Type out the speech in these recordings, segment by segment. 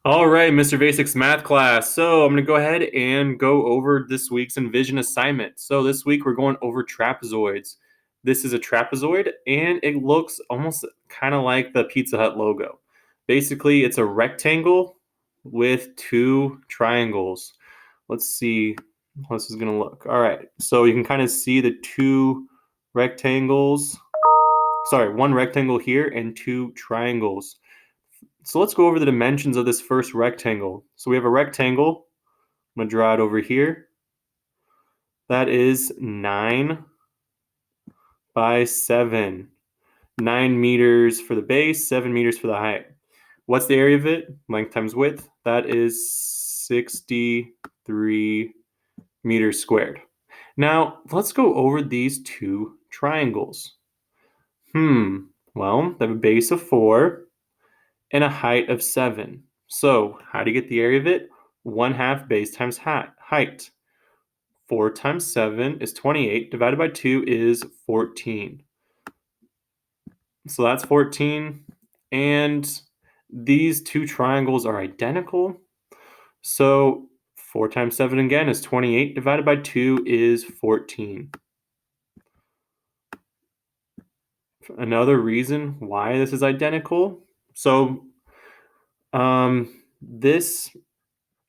All right, Mr. Basics math class. So I'm going to go ahead and go over this week's Envision assignment. So this week we're going over trapezoids. This is a trapezoid and it looks almost kind of like the Pizza Hut logo. Basically, it's a rectangle with two triangles. Let's see how this is going to look. All right, so you can kind of see the two rectangles. Sorry, one rectangle here and two triangles. So let's go over the dimensions of this first rectangle. So we have a rectangle. I'm going to draw it over here. That is 9 by 7. 9 meters for the base, 7 meters for the height. What's the area of it? Length times width. That is 63 meters squared. Now, let's go over these two triangles. Well, they have a base of 4 and a height of 7. So how do you get the area of it? 1/2 base times height. 4 times 7 is 28, divided by 2 is 14. So that's 14, and these two triangles are identical. So 4 times 7 again is 28, divided by 2 is 14. Another reason why this is identical. So this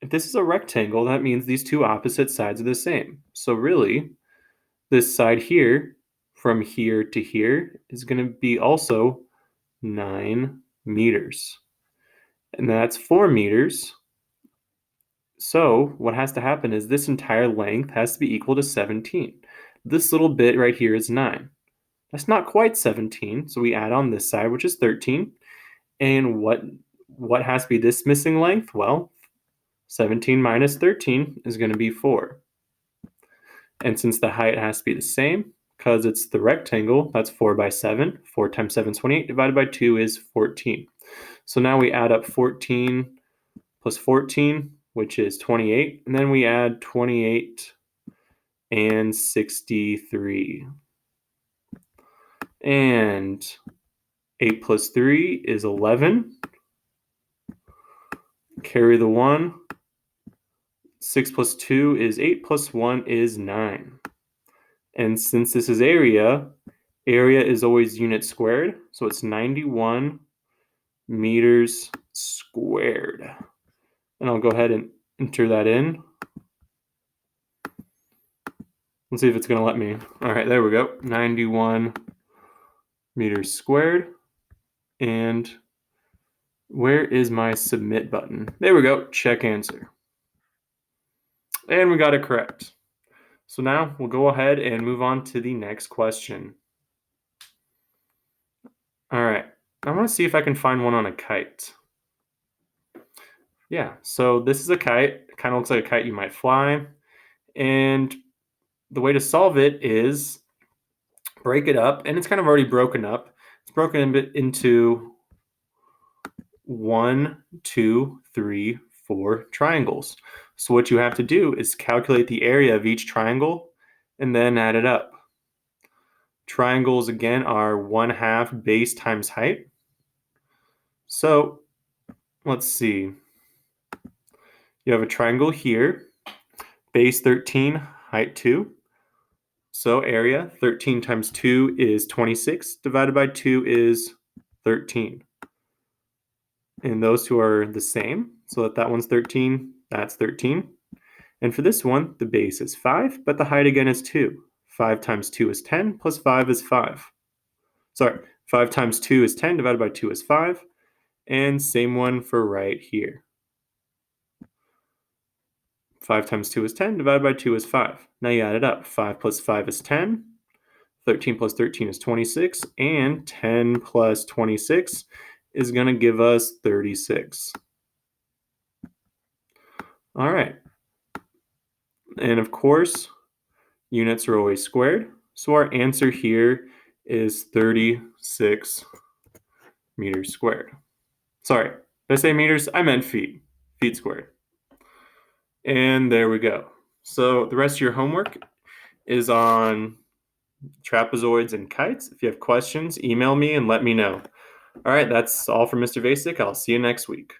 if this is a rectangle, that means these two opposite sides are the same. So really, this side here, from here to here, is going to be also 9 meters. And that's 4 meters. So what has to happen is this entire length has to be equal to 17. This little bit right here is 9. That's not quite 17, so we add on this side, which is 13. And what has to be this missing length? Well, 17 minus 13 is going to be 4. And since the height has to be the same, because it's the rectangle, that's 4 by 7. 4 times 7 is 28, divided by 2 is 14. So now we add up 14 plus 14, which is 28. And then we add 28 and 63. And 8 plus 3 is 11. Carry the 1. 6 plus 2 is 8, plus 1 is 9. And since this is area is always units squared, so it's 91 meters squared. And I'll go ahead and enter that in. Let's see if it's going to let me. All right, there we go. 91 meters squared. And where is my submit button? There we go. Check answer. And we got it correct. So now we'll go ahead and move on to the next question. All right, I want to see if I can find one on a kite. Yeah, so this is a kite. It kind of looks like a kite you might fly. And the way to solve it is break it up, and it's kind of already broken up. It's broken into 1, 2, 3, 4 triangles. So what you have to do is calculate the area of each triangle and then add it up. Triangles, again, are 1/2 base times height. So let's see. You have a triangle here, base 13, height 2. So area, 13 times 2 is 26, divided by 2 is 13. And those two are the same, so that one's 13, that's 13. And for this one, the base is 5, but the height again is 2. 5 times 2 is 10, plus 5 is 5. Sorry, 5 times 2 is 10, divided by 2 is 5. And same one for right here. 5 times 2 is 10, divided by 2 is 5. Now you add it up. 5 plus 5 is 10. 13 plus 13 is 26. And 10 plus 26 is going to give us 36. All right. And of course, units are always squared. So our answer here is 36 meters squared. Sorry, did I say meters? I meant feet. Feet squared. And there we go. So the rest of your homework is on trapezoids and kites. If you have questions, email me and let me know. All right, that's all from Mr. Basic. I'll see you next week.